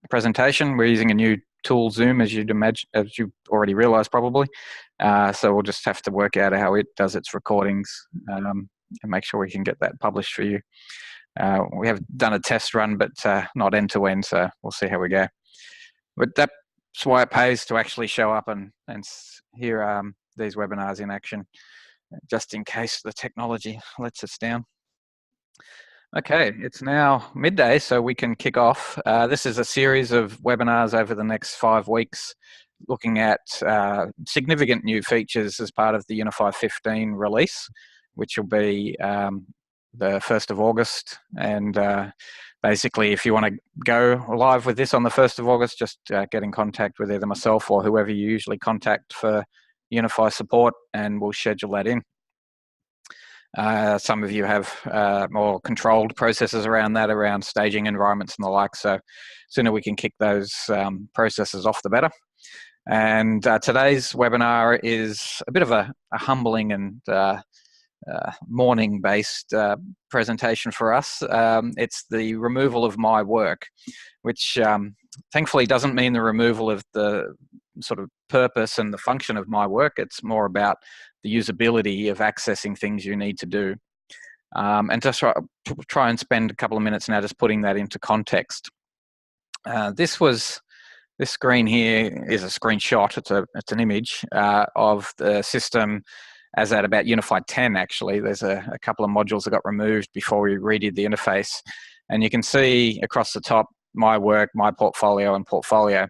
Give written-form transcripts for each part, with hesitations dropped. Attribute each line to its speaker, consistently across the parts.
Speaker 1: presentation. We're using a new tool, Zoom, as you'd imagine, as you already realised probably. So we'll just have to work out how it does its recordings and make sure we can get that published for you. We have done a test run, but not end to end, so we'll see how we go. But that's why it pays to actually show up and hear these webinars in action, just in case the technology lets us down. Okay, it's now midday, so we can kick off. This is a series of webinars over the next 5 weeks, looking at significant new features as part of the UniPhi 15 release, which will be the 1st of August. And basically, if you want to go live with this on the 1st of August, just get in contact with either myself or whoever you usually contact for UniPhi support, and we'll schedule that in. Some of you have more controlled processes around that, around staging environments and the like, so sooner we can kick those processes off, the better. And today's webinar is a bit of a humbling and morning-based presentation for us. It's the removal of my work, which thankfully doesn't mean the removal of the sort of purpose and the function of my work. It's more about the usability of accessing things you need to do. And just try and spend a couple of minutes now just putting that into context. This screen here is a screenshot. It's an image of the system as at about UniPhi 10, actually. There's a couple of modules that got removed before we redid the interface. And you can see across the top, my work, my portfolio, and portfolio.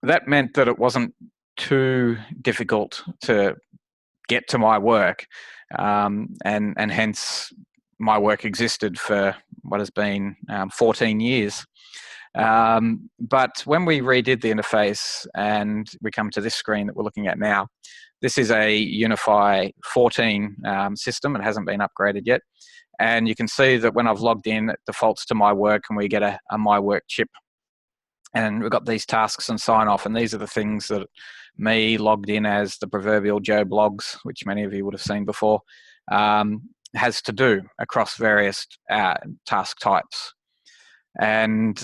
Speaker 1: That meant that it wasn't too difficult to get to my work, and hence my work existed for what has been 14 years. But when we redid the interface and we come to this screen that we're looking at now, this is a UniPhi 14 system. It hasn't been upgraded yet. And you can see that when I've logged in, it defaults to my work and we get a my work chip. And we've got these tasks and sign off, and these are the things that me, logged in as the proverbial Joe Blogs, which many of you would have seen before, has to do across various task types. And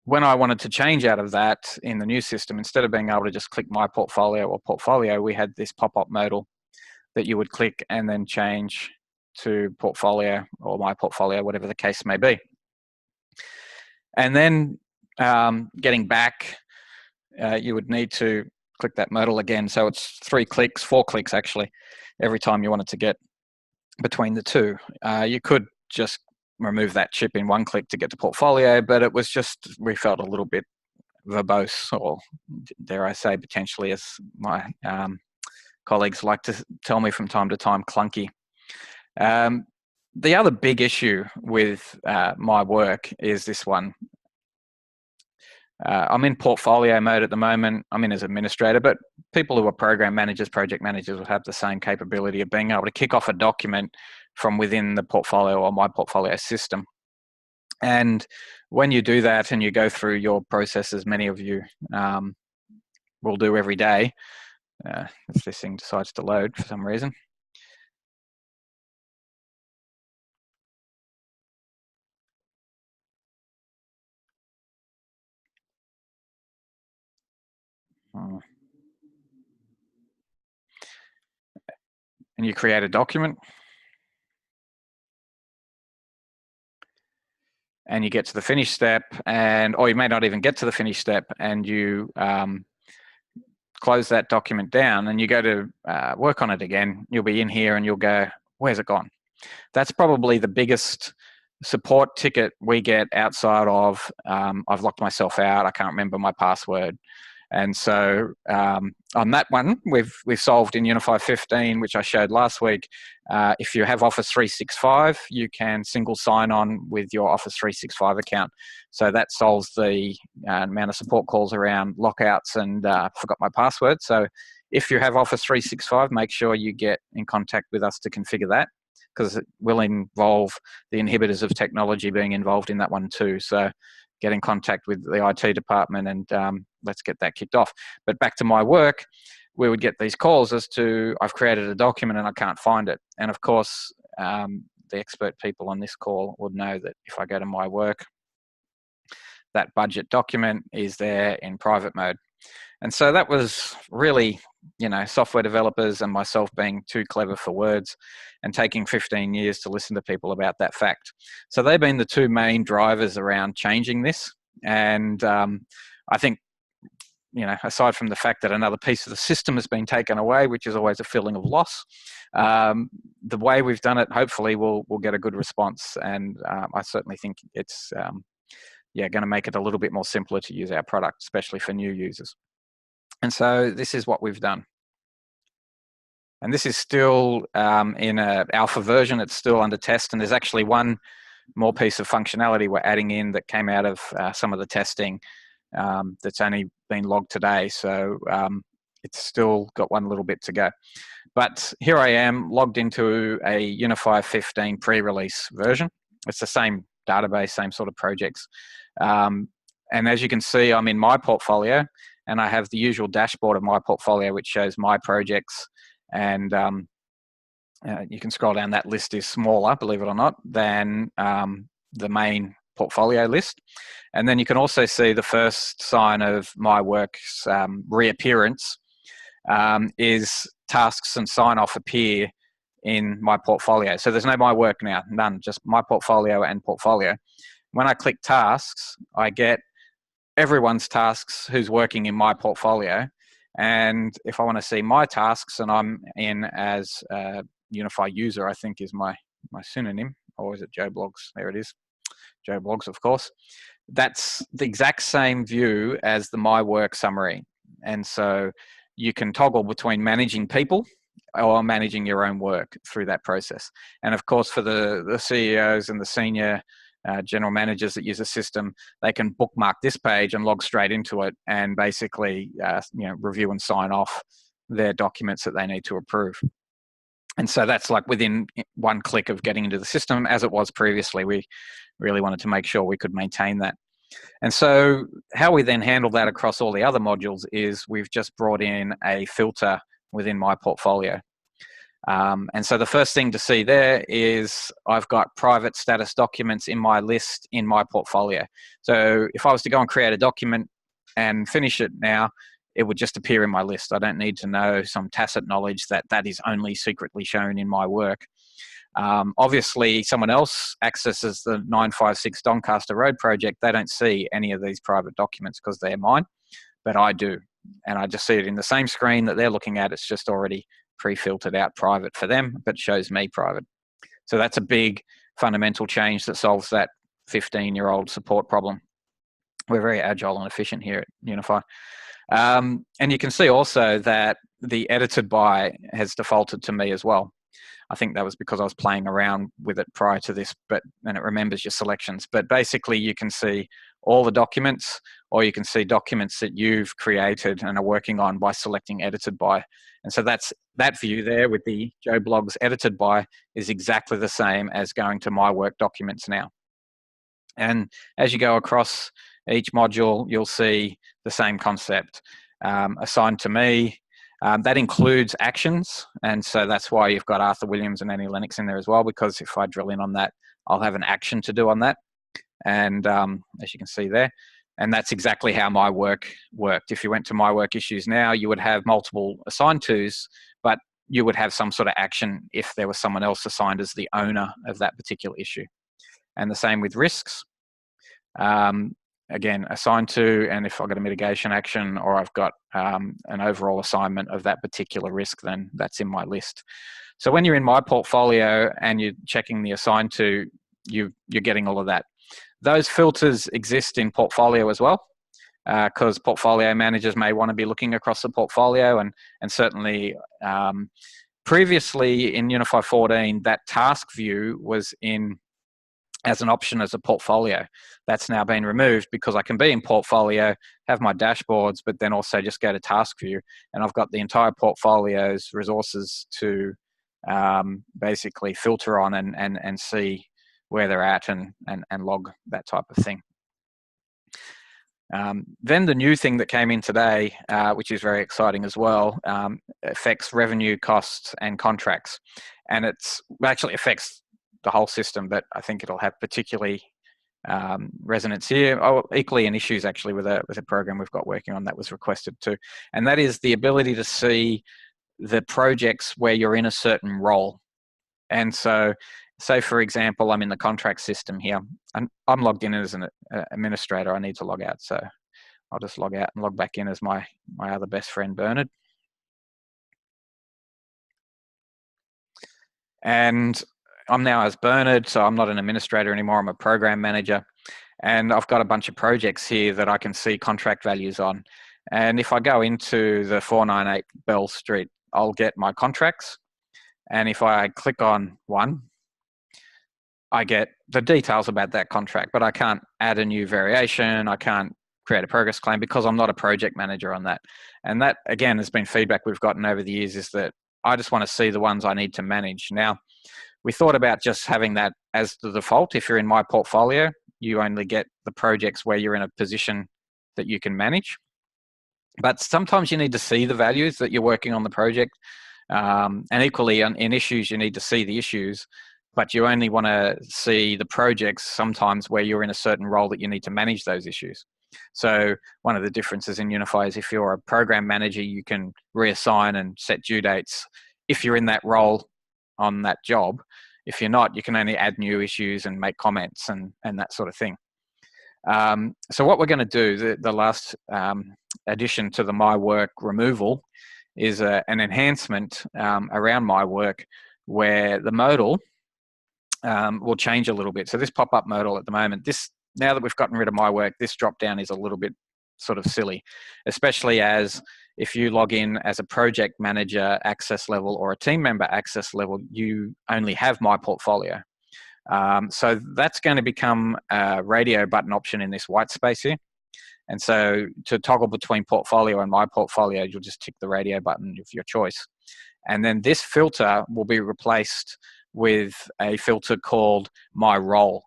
Speaker 1: when I wanted to change out of that in the new system, instead of being able to just click my portfolio or portfolio, we had this pop-up modal that you would click and then change to portfolio or my portfolio, whatever the case may be. And then getting back, you would need to click that modal again. So it's 4 clicks actually, every time you wanted to get between the two. You could just remove that chip in 1 click to get to portfolio, but it was just, we felt a little bit verbose, or dare I say, potentially, as my colleagues like to tell me from time to time, clunky. The other big issue with my work is this one. I'm in portfolio mode at the moment. I'm in as administrator, but people who are program managers, project managers will have the same capability of being able to kick off a document from within the portfolio or my portfolio system. And when you do that and you go through your processes, many of you will do every day, if this thing decides to load for some reason. And you create a document. And you get to the finish step, or you may not even get to the finish step, and you close that document down and you go to work on it again. You'll be in here and you'll go, where's it gone? That's probably the biggest support ticket we get outside of I've locked myself out, I can't remember my password. And so on that one, we've solved in UniPhi 15, which I showed last week. If you have Office 365, you can single sign on with your Office 365 account. So that solves the amount of support calls around lockouts and forgot my password. So if you have Office 365, make sure you get in contact with us to configure that, because it will involve the inhibitors of technology being involved in that one too. So get in contact with the IT department and let's get that kicked off. But back to my work, we would get these calls as to, I've created a document and I can't find it. And of course, the expert people on this call would know that if I go to my work, that budget document is there in private mode. And so that was really, software developers and myself being too clever for words and taking 15 years to listen to people about that fact. So they've been the two main drivers around changing this. And I think, aside from the fact that another piece of the system has been taken away, which is always a feeling of loss, the way we've done it, hopefully we'll get a good response. And I certainly think it's going to make it a little bit more simpler to use our product, especially for new users. And so this is what we've done. And this is still in an alpha version. It's still under test. And there's actually one more piece of functionality we're adding in that came out of some of the testing that's only been logged today. So it's still got one little bit to go. But here I am logged into a UniPhi 15 pre-release version. It's the same database, same sort of projects. And as you can see, I'm in my portfolio, and I have the usual dashboard of my portfolio, which shows my projects. And you can scroll down. That list is smaller, believe it or not, than the main portfolio list. And then you can also see the first sign of my work's reappearance is tasks and sign off appear in my portfolio. So there's no my work now, none, just my portfolio and portfolio. When I click tasks, I get everyone's tasks who's working in my portfolio. And if I want to see my tasks, and I'm in as a UniPhi user, I think is my synonym, or is it Joe Blogs? There it is, Joe Blogs, of course. That's the exact same view as the My Work summary. And so you can toggle between managing people or managing your own work through that process. And of course, for the CEOs and the senior general managers that use a system, they can bookmark this page and log straight into it and basically review and sign off their documents that they need to approve. And so that's like within one click of getting into the system, as it was previously. We really wanted to make sure we could maintain that. And so how we then handle that across all the other modules is we've just brought in a filter within my portfolio. And so the first thing to see there is I've got private status documents in my list in my portfolio. So if I was to go and create a document and finish it now, it would just appear in my list. I don't need to know some tacit knowledge that that is only secretly shown in my work. Obviously, someone else accesses the 956 Doncaster Road project. They don't see any of these private documents because they're mine, but I do. And I just see it in the same screen that they're looking at. It's just already pre-filtered out private for them, but shows me private. So that's a big fundamental change that solves that 15-year-old support problem. We're very agile and efficient here at UniPhi. And you can see also that the edited by has defaulted to me as well. I think that was because I was playing around with it prior to this, and it remembers your selections. But basically, you can see all the documents, or you can see documents that you've created and are working on by selecting edited by. And so that view there with the Joe Blogs edited by is exactly the same as going to my work documents now. And as you go across each module, you'll see the same concept. Assigned to me, that includes actions. And so that's why you've got Arthur Williams and Annie Lennox in there as well, because if I drill in on that, I'll have an action to do on that. And as you can see there, and that's exactly how my work worked. If you went to my work issues now, you would have multiple assigned tos, but you would have some sort of action if there was someone else assigned as the owner of that particular issue. And the same with risks. Again, assigned to, and if I've got a mitigation action or I've got an overall assignment of that particular risk, then that's in my list. So when you're in my portfolio and you're checking the assigned to, you're getting all of that. Those filters exist in portfolio as well, because portfolio managers may want to be looking across the portfolio, and certainly previously in UniPhi 14, that task view was in as an option as a portfolio. That's now been removed because I can be in portfolio, have my dashboards, but then also just go to task view, and I've got the entire portfolio's resources to basically filter on and see where they're at and log that type of thing. Then the new thing that came in today, which is very exciting as well, affects revenue, costs, and contracts. And it actually affects the whole system, but I think it'll have particularly resonance here. Equally in issues actually with a program we've got working on that was requested too, and that is the ability to see the projects where you're in a certain role. And so, say for example, I'm in the contract system here, and I'm logged in as an administrator. I need to log out, so I'll just log out and log back in as my other best friend Bernard. And I'm now as Bernard, so I'm not an administrator anymore. I'm a program manager. And I've got a bunch of projects here that I can see contract values on. And if I go into the 498 Bell Street, I'll get my contracts. And if I click on one, I get the details about that contract, but I can't add a new variation. I can't create a progress claim because I'm not a project manager on that. And that, again, has been feedback we've gotten over the years, is that I just want to see the ones I need to manage. Now, we thought about just having that as the default. If you're in my portfolio, you only get the projects where you're in a position that you can manage. But sometimes you need to see the values that you're working on the project. And equally in issues, you need to see the issues, but you only want to see the projects sometimes where you're in a certain role that you need to manage those issues. So one of the differences in UniPhi is if you're a program manager, you can reassign and set due dates if you're in that role on that job. If you're not, you can only add new issues and make comments and that sort of thing. So what we're going to do, the last addition to the My Work removal, is an enhancement around My Work where the modal will change a little bit. So this pop-up modal at the moment, now that we've gotten rid of My Work, this drop-down is a little bit sort of silly, especially as if you log in as a project manager access level or a team member access level, you only have My Portfolio. So that's going to become a radio button option in this white space here. And so to toggle between portfolio and My Portfolio, you'll just tick the radio button of your choice. And then this filter will be replaced with a filter called My Role.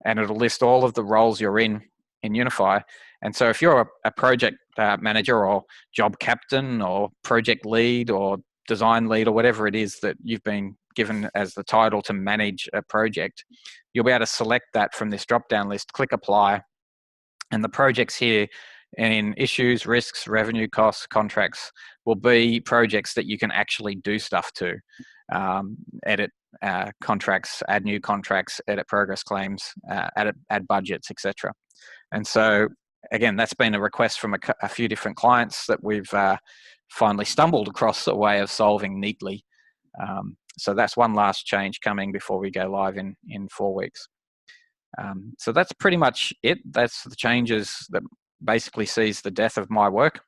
Speaker 1: And it'll list all of the roles you're in UniPhi. And so if you're a project manager or job captain or project lead or design lead or whatever it is that you've been given as the title to manage a project, you'll be able to select that from this drop-down list, click apply, and the projects here in issues, risks, revenue, costs, contracts will be projects that you can actually do stuff to. Edit contracts, add new contracts, edit progress claims, add budgets, etc. And so, again, that's been a request from a few different clients that we've finally stumbled across a way of solving neatly. So that's one last change coming before we go live in 4 weeks. So that's pretty much it. That's the changes that basically sees the death of My Work.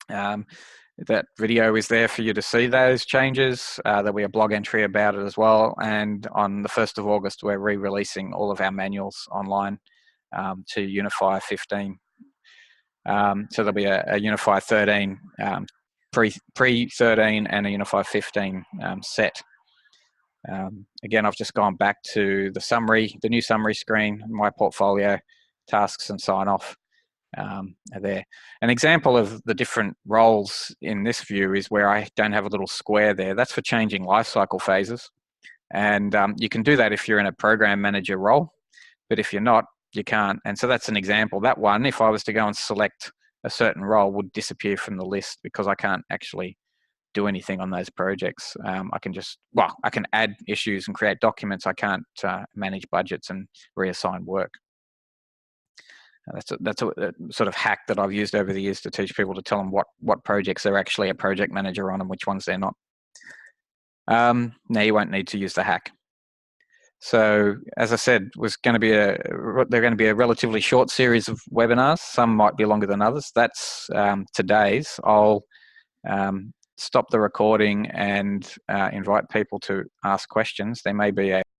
Speaker 1: That video is there for you to see those changes. There'll be a blog entry about it as well. And on the 1st of August, we're re-releasing all of our manuals online to UniPhi 15. So there'll be a UniPhi 13, pre-13 and a UniPhi 15 set. Again, I've just gone back to the summary, the new summary screen, My Portfolio, tasks and sign off. Are there. An example of the different roles in this view is where I don't have a little square there. That's for changing lifecycle phases. And you can do that if you're in a program manager role, but if you're not, you can't. And so that's an example. That one, if I was to go and select a certain role, would disappear from the list because I can't actually do anything on those projects. I can add issues and create documents. I can't manage budgets and reassign work. That's a sort of hack that I've used over the years to teach people, to tell them what projects they're actually a project manager on and which ones they're not. Now you won't need to use the hack. So as I said, they're going to be a relatively short series of webinars. Some might be longer than others. That's today's. I'll stop the recording and invite people to ask questions. There may be a